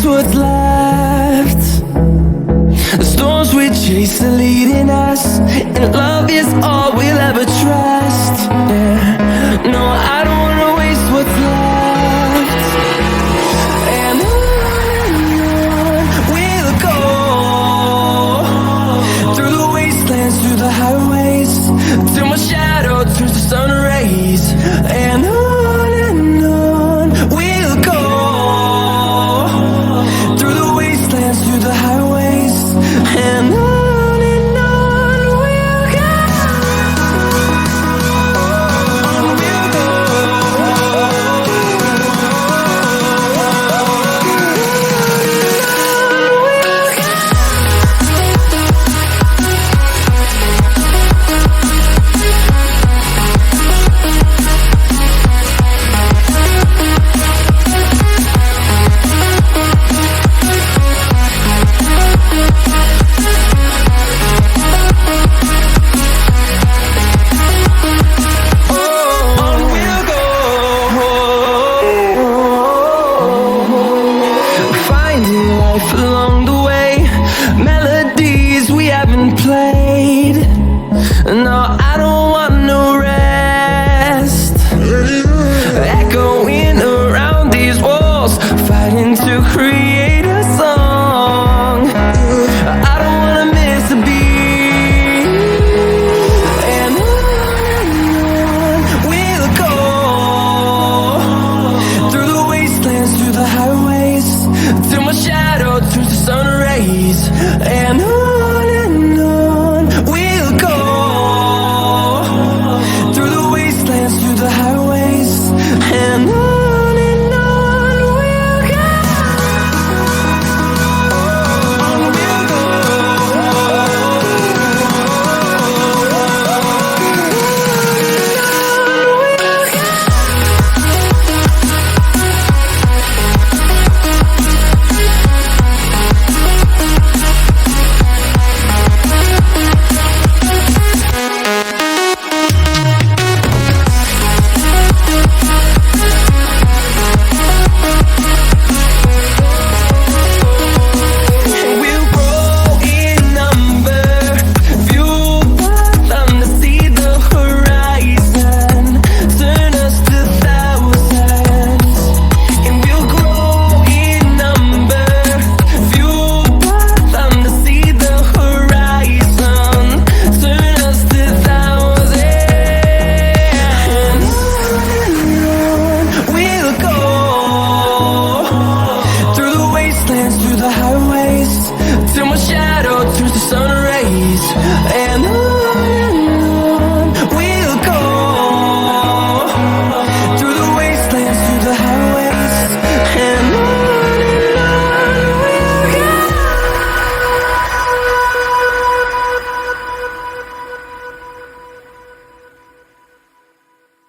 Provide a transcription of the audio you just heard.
waste what's left. The storms we chase are leading us, and love is all we'll ever trust. Yeah. No, I don't wanna waste what's left. And on we'll go, through the wastelands, through the highways, till my shadow turns to sun rays. And on we'll go, through the wastelands, through the highways, and on we'll go. On we'll go. On we'll go. Finding life along the